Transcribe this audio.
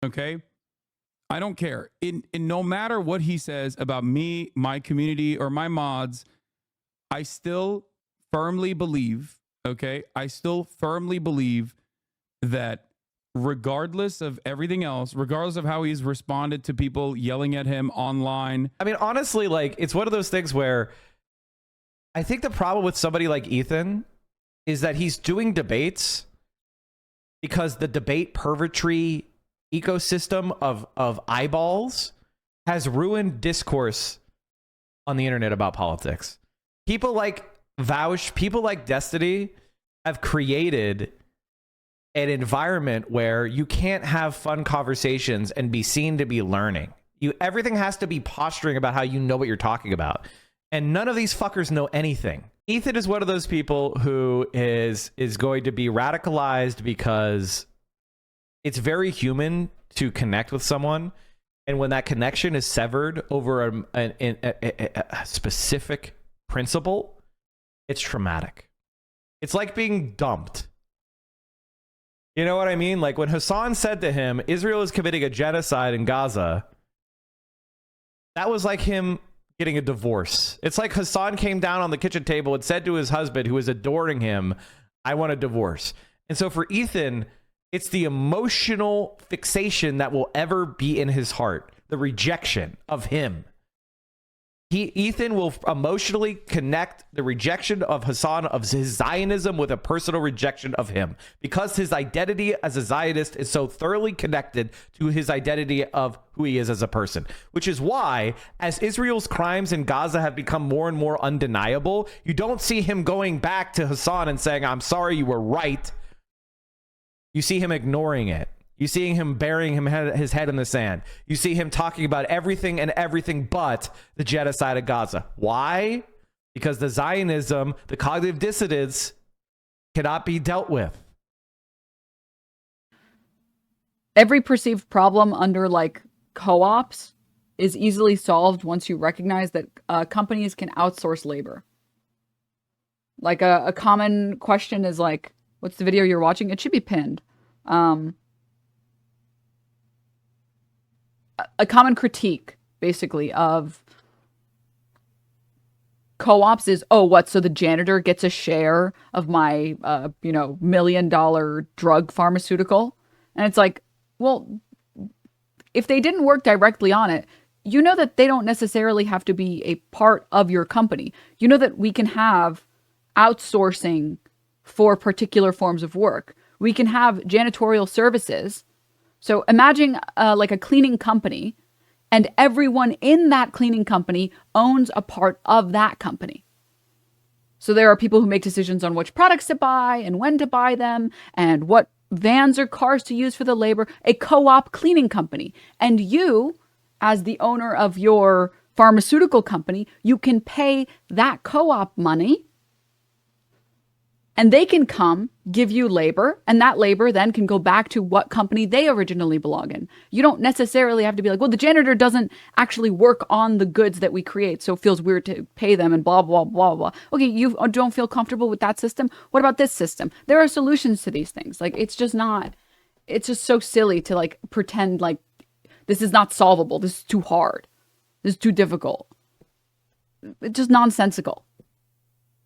Okay. I don't care. In no matter what he says about me, my community, or my mods, I still firmly believe, okay? I still firmly believe that regardless of everything else, regardless of how he's responded to people yelling at him online. I mean, honestly, like, it's one of those things where I think the problem with somebody like Ethan is that he's doing debates because the debate purgatory ecosystem of eyeballs has ruined discourse on the internet about politics. People like Vouch, people like Destiny have created an environment where you can't have fun conversations and be seen to be learning. Everything has to be posturing about how you know what you're talking about. And none of these fuckers know anything. Ethan is one of those people who is going to be radicalized because it's very human to connect with someone. And when that connection is severed over a specific principle, it's traumatic. It's like being dumped. You know what I mean? Like when Hasan said to him, Israel is committing a genocide in Gaza, that was like him getting a divorce. It's like Hasan came down on the kitchen table and said to his husband, who was adoring him, I want a divorce. And so for Ethan, it's the emotional fixation that will ever be in his heart, the rejection of him. Ethan will emotionally connect the rejection of Hasan, of his Zionism, with a personal rejection of him, because his identity as a Zionist is so thoroughly connected to his identity of who he is as a person. Which is why, as Israel's crimes in Gaza have become more and more undeniable, you don't see him going back to Hasan and saying, I'm sorry, you were right. You see him ignoring it. You see him burying his head in the sand. You see him talking about everything and everything but the genocide of Gaza. Why? Because the Zionism, the cognitive dissonance, cannot be dealt with. Every perceived problem under like co-ops is easily solved once you recognize that companies can outsource labor. Like a common question is like, what's the video you're watching? It should be pinned. A common critique, basically, of co-ops is, oh, what? So the janitor gets a share of my, $1 million drug pharmaceutical? And it's like, well, if they didn't work directly on it, you know that they don't necessarily have to be a part of your company. You know that we can have outsourcing for particular forms of work. We can have janitorial services. So imagine like a cleaning company, and everyone in that cleaning company owns a part of that company. So there are people who make decisions on which products to buy and when to buy them and what vans or cars to use for the labor, a co-op cleaning company. And you, as the owner of your pharmaceutical company, you can pay that co-op money, and they can come give you labor, and that labor then can go back to what company they originally belong in. You don't necessarily have to be like, well, the janitor doesn't actually work on the goods that we create, so it feels weird to pay them and blah, blah, blah, blah. Okay, you don't feel comfortable with that system? What about this system? There are solutions to these things. Like, it's just so silly to like pretend like this is not solvable. This is too hard. This is too difficult. It's just nonsensical.